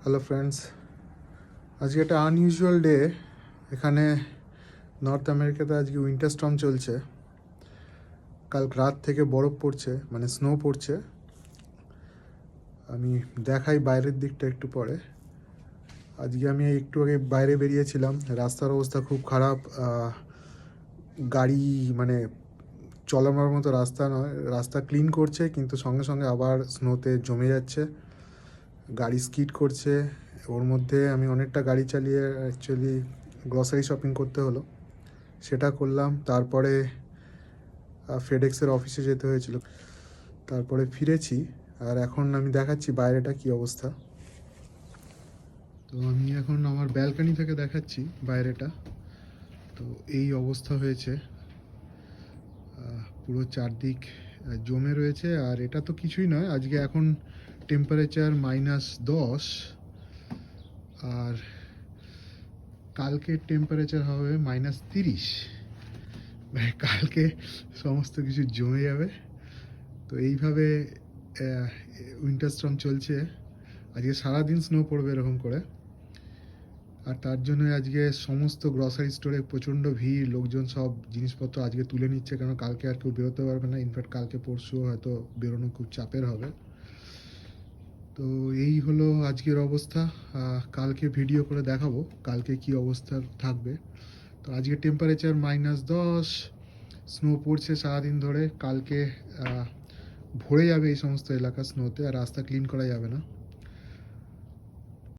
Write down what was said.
Hello friends, আজকে একটা unusual day. এখানে নর্থ আমেরিকাতে আজকে উইন্টার স্টর্ম চলছে। কাল রাত থেকে বরফ পড়ছে, মানে স্নো পড়ছে। আমি দেখাই বাইরের দিকটা একটু পরে। আজকে আমি একটু আগে বাইরে বেরিয়েছিলাম, রাস্তার অবস্থা খুব খারাপ। গাড়ি মানে চলানোর মতো রাস্তা নয়, রাস্তা ক্লিন করছে কিন্তু সঙ্গে সঙ্গে আবার স্নোতে জমে যাচ্ছে, গাড়ি স্কিড করছে। ওর মধ্যে আমি অনেকটা গাড়ি চালিয়ে অ্যাকচুয়ালি গ্রসারি শপিং করতে হলো, সেটা করলাম। তারপরে ফেডেক্সের অফিসে যেতে হয়েছিল, তারপরে ফিরেছি। আর এখন আমি দেখাচ্ছি বাইরেটা কি অবস্থা। তো আমি এখন আমার ব্যালকনি থেকে দেখাচ্ছি বাইরেটা। তো এই অবস্থা হয়েছে, পুরো চারদিক জমে রয়েছে। আর এটা তো কিছুই নয়, আজকে এখন টেম্পারেচার -10, আর কালকের টেম্পারেচার হবে -30। মানে কালকে সমস্ত কিছু জমে যাবে। তো এইভাবে উইন্টার স্টর্ম চলছে। আজকে সারাদিন স্নো পড়বে এরকম করে। আর তার জন্য আজকে সমস্ত গ্রসারি স্টোরে প্রচণ্ড ভিড়, লোকজন সব জিনিসপত্র আজকে তুলে নিচ্ছে, কারণ কালকে আর কেউ বেরোতে পারবে না। ইনফ্যাক্ট কালকে পরশুও হয়তো বেরোনো খুব চাপের হবে। তো এই হলো আজকের অবস্থা। কালকে ভিডিও করে দেখাবো কালকে কি অবস্থা থাকবে। তো আজকে টেম্পারেচার -10, স্নো পড়ছে সারাদিন ধরে। কালকে ভরে যাবে এই সমস্ত এলাকা স্নোতে, আর রাস্তা ক্লিন করা যাবে না।